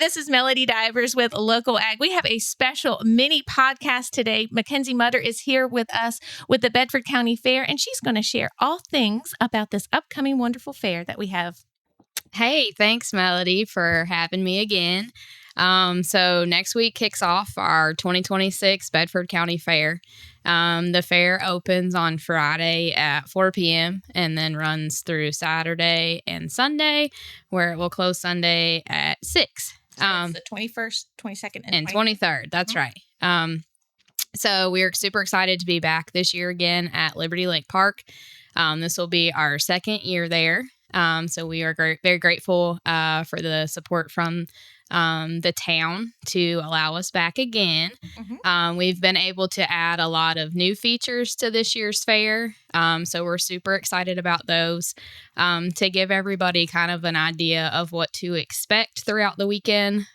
this is Melody Divers with Local Ag. We have a special mini podcast today. Mackenzie Mutter is here with us with the Bedford County Fair, and she's going to share all things about this upcoming wonderful fair that we have. Hey, thanks, Melody, for having me again. So next week kicks off our 2026 Bedford County Fair. The fair opens on Friday at 4 p.m. and then runs through Saturday and Sunday, where it will close Sunday at 6. It's the 21st, 22nd, and 23rd. That's right. So we're super excited to be back this year again at Liberty Lake Park. This will be our second year there. So we are very grateful for the support from the town to allow us back again. We've been able to add a lot of new features to this year's fair. So we're super excited about those to give everybody kind of an idea of what to expect throughout the weekend.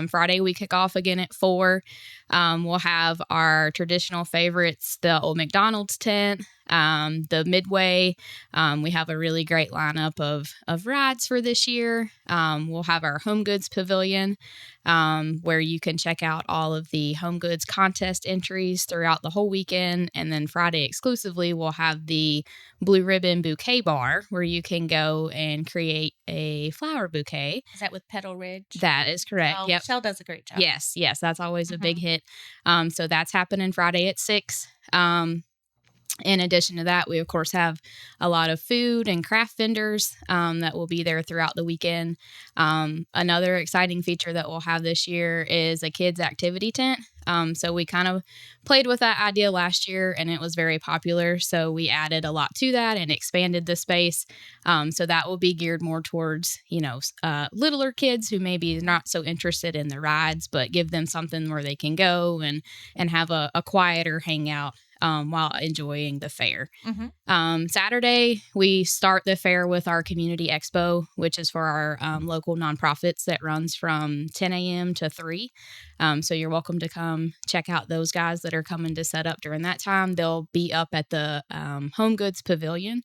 Friday, we kick off again at 4. We'll have our traditional favorites, the Old McDonald's tent, the Midway. We have a really great lineup of rides for this year. We'll have our Home Goods Pavilion, where you can check out all of the Home Goods contest entries throughout the whole weekend. And then Friday exclusively, we'll have the Blue Ribbon Bouquet Bar, where you can go and create a flower bouquet. Is that with Petal Ridge? That is correct. Oh, yep. Michelle does a great job. Yes. That's always a big hit. So that's happening Friday at 6. In addition to that, we, of course, have a lot of food and craft vendors that will be there throughout the weekend. Another exciting feature that we'll have this year is a kids' activity tent. So we kind of played with that idea last year, and it was very popular. So we added a lot to that and expanded the space. So that will be geared more towards, littler kids who maybe are not so interested in the rides, but give them something where they can go and have a quieter hangout while enjoying the fair. Saturday, we start the fair with our community expo, which is for our local nonprofits that runs from 10 a.m. to 3. So you're welcome to come check out those guys that are coming to set up during that time. They'll be up at the Home Goods Pavilion.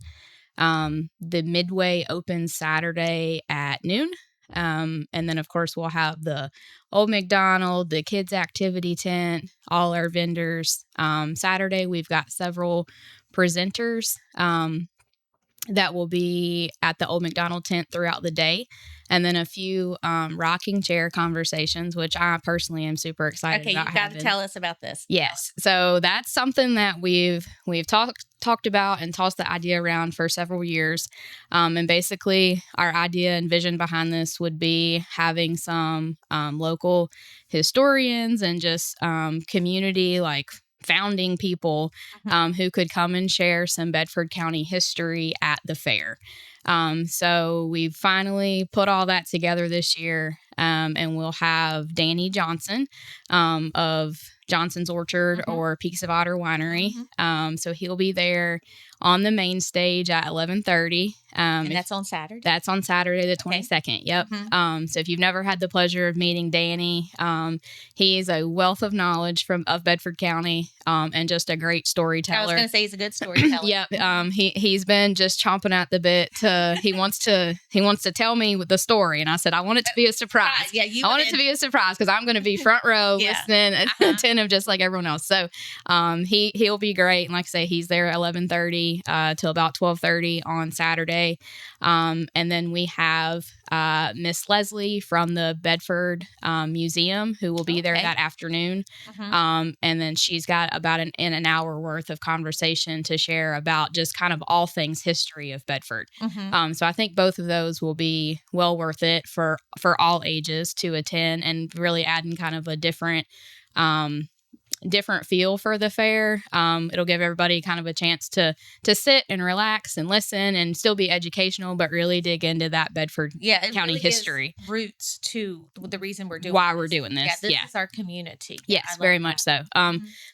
The Midway opens Saturday at noon. And then, of course, we'll have the Old McDonald, the kids' activity tent, all our vendors. Saturday, we've got several presenters that will be at the Old McDonald tent throughout the day. And then a few rocking chair conversations, which I personally am super excited about. Okay, you got to tell us about this. Yes. So that's something that we've talked about and tossed the idea around for several years. And basically, our idea and vision behind this would be having some local historians and just community founding people who could come and share some Bedford County history at the fair. So we've finally put all that together this year, and we'll have Danny Johnson of Johnson's Orchard or Peaks of Otter Winery. So he'll be there on the main stage at 11:30. And that's on Saturday? That's on Saturday the 22nd. Yep. So if you've never had the pleasure of meeting Danny, he is a wealth of knowledge of Bedford County and just a great storyteller. I was going to say he's a good storyteller. Yep. He's been just chomping at the bit. He wants to tell me the story, and I said I want it to be a surprise. I want it to be a surprise because I'm going to be front row listening, attentive, just like everyone else. So he'll be great. And like I say, he's there at 11:30 till about 12:30 on Saturday. And then we have Miss Leslie from the Bedford Museum who will be there that afternoon. And then she's got about an hour worth of conversation to share about just kind of all things history of Bedford. So I think both of those will be well worth it for all ages to attend, and really adding kind of a different feel for the fair. It'll give everybody kind of a chance to sit and relax and listen and still be educational, but really dig into that Bedford County really history. Roots to the reason we're doing why we're doing this. This is our community. Yes, very much so.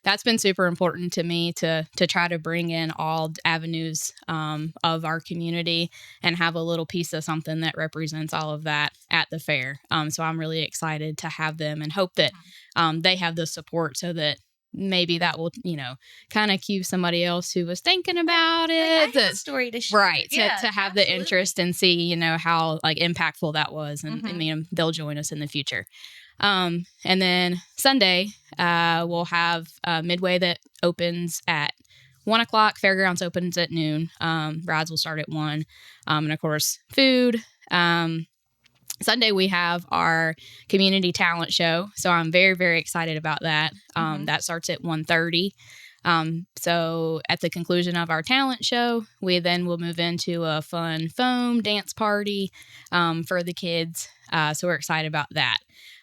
That's been super important to me to try to bring in all avenues of our community and have a little piece of something that represents all of that at the fair. So I'm really excited to have them and hope that they have the support so that maybe that will, kind of cue somebody else who was thinking about it. I have a story to share. Right. Yeah, to have the interest and see, how like impactful that was. And they'll join us in the future. And then Sunday, we'll have Midway that opens at 1:00. Fairgrounds opens at noon. Rides will start at 1. And of course, food. Sunday, we have our community talent show. So I'm very, very excited about that. That starts at 1:30. So at the conclusion of our talent show, we then will move into a fun foam dance party for the kids. So we're excited about that.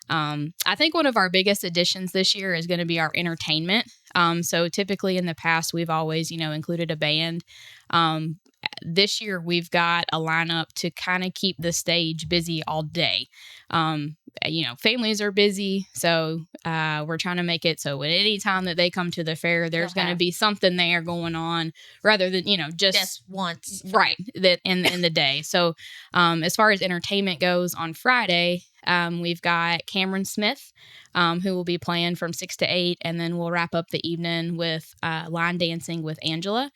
I think one of our biggest additions this year is going to be our entertainment. So typically in the past, we've always, included a band. This year, we've got a lineup to kind of keep the stage busy all day. Families are busy, so we're trying to make it so at any time that they come to the fair, there's going to be something there going on rather than, just once. Right, that in the day. So as far as entertainment goes, on Friday, we've got Cameron Smith, who will be playing from 6 to 8, and then we'll wrap up the evening with line dancing with Angela.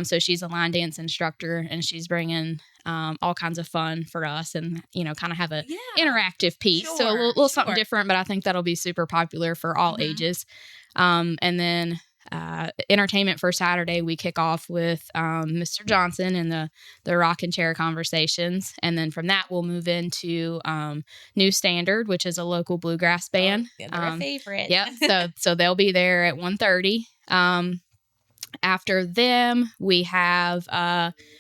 So she's a line dance instructor, and she's bringing all kinds of fun for us and, kind of have a interactive piece. Sure, so a little something different, but I think that'll be super popular for all ages. And then entertainment for Saturday, we kick off with Mr. Johnson and the Rockin' Chair Conversations. And then from that, we'll move into New Standard, which is a local bluegrass band. They're a favorite. Yep. So they'll be there at 1:30. After them, we have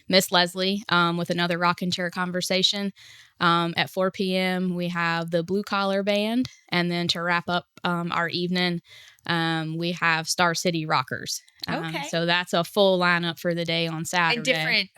Miss Leslie with another Rockin' Chair Conversation. At 4 p.m., we have the Blue Collar Band. And then to wrap up our evening, we have Star City Rockers. So that's a full lineup for the day on Saturday. And different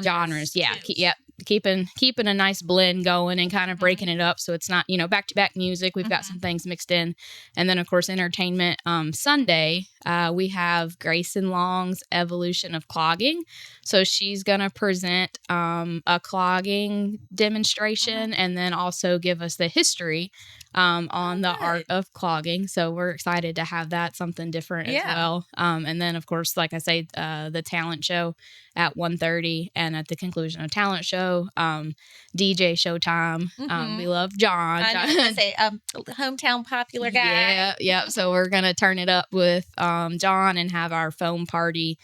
genres. Yeah. Keeping a nice blend going and kind of breaking it up so it's not, back-to-back music. We've got some things mixed in. And then, of course, entertainment. Sunday, we have Grayson Long's Evolution of Clogging. So she's going to present a clogging demonstration and then also give us the history on the art of clogging. So we're excited to have that, something different as well. And then, of course, like I say, the talent show at 1:30, and at the conclusion of talent show, DJ showtime. We love John. I was going to say, hometown popular guy. Yeah. So we're going to turn it up with John and have our foam party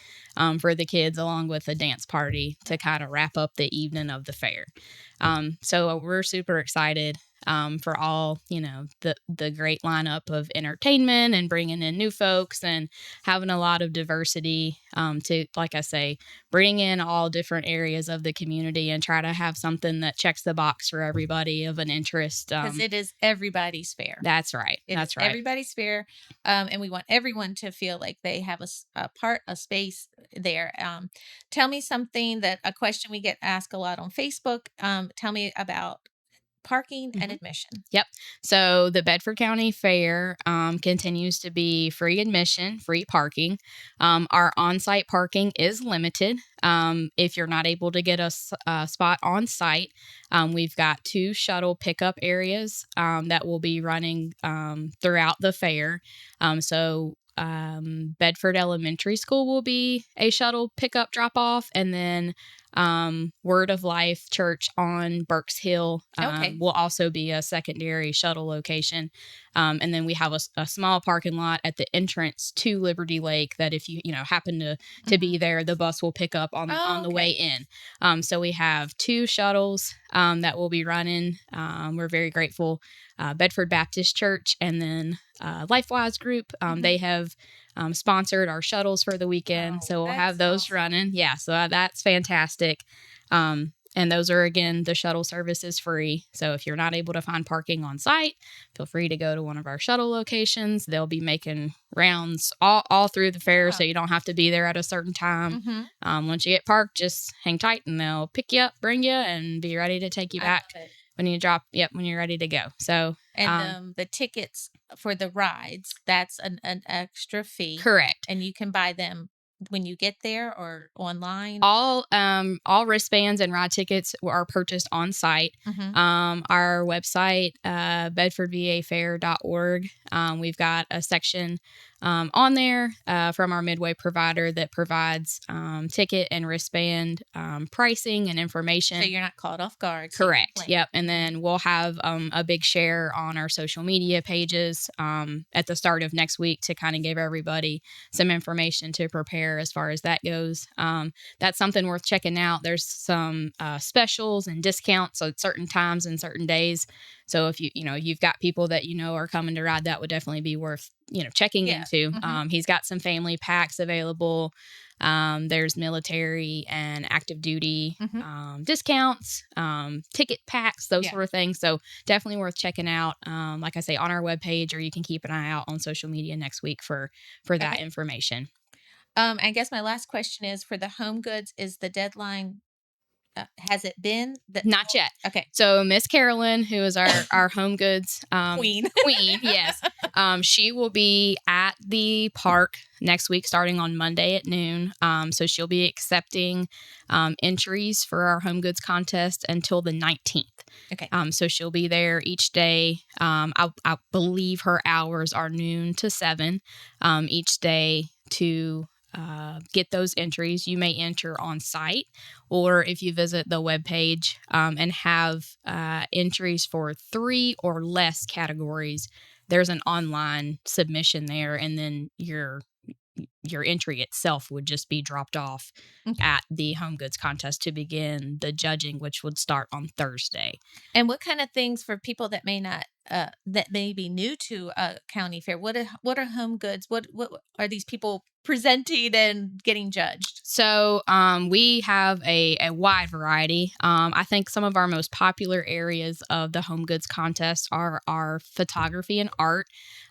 for the kids along with a dance party to kind of wrap up the evening of the fair. So we're super excited for all, the great lineup of entertainment and bringing in new folks and having a lot of diversity to, like I say, bring in all different areas of the community and try to have something that checks the box for everybody of an interest. Because it is everybody's fair. That's right. That's right. Everybody's fair. And we want everyone to feel like they have a space there. Tell me a question we get asked a lot on Facebook. Tell me about parking and admission. Yep. So the Bedford County Fair continues to be free admission, free parking. Our on-site parking is limited. If you're not able to get a spot on site, we've got 2 shuttle pickup areas that will be running throughout the fair. Bedford Elementary School will be a shuttle pickup drop off, and then Word of Life Church on Burks Hill will also be a secondary shuttle location. And then we have a small parking lot at the entrance to Liberty Lake that if you happen to be there, the bus will pick up on the way in. So we have 2 shuttles that will be running. We're very grateful. Bedford Baptist Church and then LifeWise Group. They have sponsored our shuttles for the weekend. So we'll have those running. Yeah, so that's fantastic. And those are, again, the shuttle service is free. So if you're not able to find parking on site, feel free to go to one of our shuttle locations. They'll be making rounds all through the fair, so you don't have to be there at a certain time. Once you get parked, just hang tight and they'll pick you up, bring you, and be ready to take you back when you're ready to go. So and the tickets for the rides, that's an extra fee. Correct. And you can buy them when you get there or online? All wristbands and ride tickets are purchased on site. Our website, bedfordvafair.org. We've got a section on there from our Midway provider that provides ticket and wristband pricing and information. So you're not caught off guard. Correct. Yep. And then we'll have a big share on our social media pages at the start of next week to kind of give everybody some information to prepare as far as that goes. That's something worth checking out. There's some specials and discounts at certain times and certain days. So if you've got people that are coming to ride, that would definitely be worth checking into. He's got some family packs available. There's military and active duty discounts, ticket packs, those sort of things. So definitely worth checking out. Like I say, on our webpage, or you can keep an eye out on social media next week for that information. I guess my last question is, for the home goods, is the deadline, has it been? Not yet. Okay. So Miss Carolyn, who is our home goods queen, yes, she will be at the park next week, starting on Monday at noon. So she'll be accepting entries for our home goods contest until the 19th. Okay. So she'll be there each day. I believe her hours are noon to 7 each day to get those entries. You may enter on site, or if you visit the webpage and have entries for 3 or less categories, there's an online submission there, and then your entry itself would just be dropped off at the home goods contest to begin the judging, which would start on Thursday. And what kind of things, for people that may not that may be new to a county fair, what are home goods? What are these people presenting and getting judged? So we have a wide variety. I think some of our most popular areas of the home goods contest are our photography and art.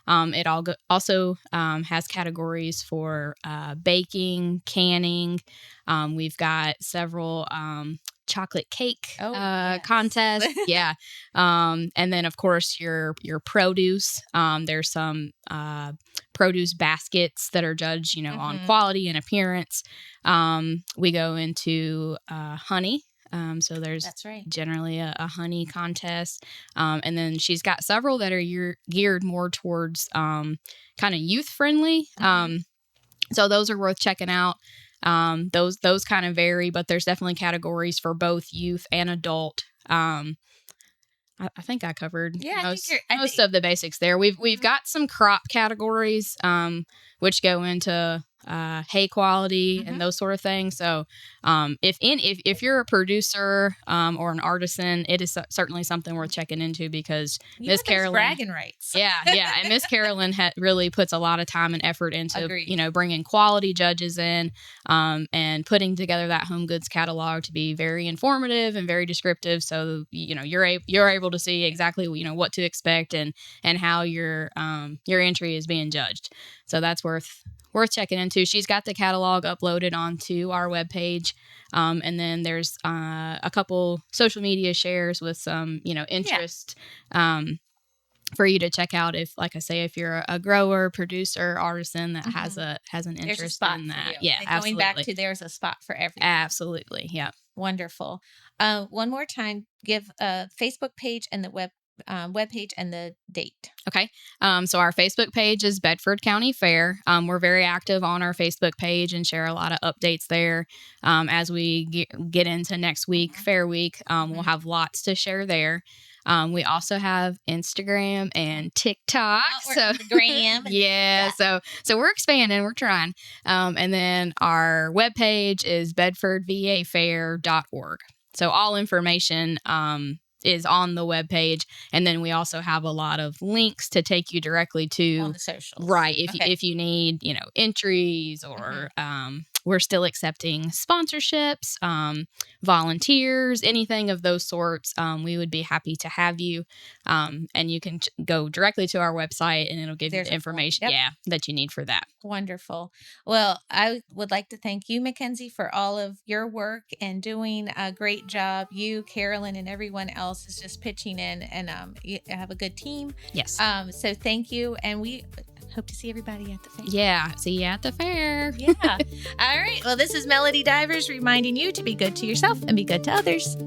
It also has categories for baking, canning. We've got several chocolate cake contests. Yeah. And then, of course, your produce. There's some produce baskets that are judged, on quality and appearance. We go into honey. So there's generally a honey contest. And then she's got several that are geared more towards kind of youth friendly. So those are worth checking out. Those kind of vary, but there's definitely categories for both youth and adult. I think I covered most of the basics there. We've got some crop categories, which go into hay quality and those sort of things. So if you're a producer or an artisan, it is certainly something worth checking into, because Miss Carolyn, bragging rights. yeah, and Miss Carolyn really puts a lot of time and effort into bringing quality judges in and putting together that home goods catalog to be very informative and very descriptive. So you're able to see exactly what to expect and how your entry is being judged. So that's worth checking into. She's got the catalog uploaded onto our webpage. And then there's a couple social media shares with some, interest for you to check out. If, like I say, if you're a grower, producer, artisan that has an interest in that. Yeah, and absolutely. Going back to, there's a spot for everyone. Absolutely. Yeah. Wonderful. One more time, give a Facebook page and the webpage and the date. Okay. So our Facebook page is Bedford County Fair. We're very active on our Facebook page and share a lot of updates there. As we get into next week, Fair Week, we'll have lots to share there. We also have Instagram and TikTok. So Gram. Yeah. So we're expanding, we're trying. And then our webpage is bedfordvafair.org. So all information, is on the webpage, and then we also have a lot of links to take you directly to on the socials. Right. If you need, entries or we're still accepting sponsorships, volunteers, anything of those sorts. We would be happy to have you. And you can go directly to our website, and it'll give you the information that you need for that. Wonderful. Well, I would like to thank you, Mackenzie, for all of your work and doing a great job. You, Carolyn, and everyone else is just pitching in, and you have a good team. Yes. So thank you. And we hope to see everybody at the fair. Yeah. See you at the fair. Yeah. All right. Well, this is Melody Divers reminding you to be good to yourself and be good to others.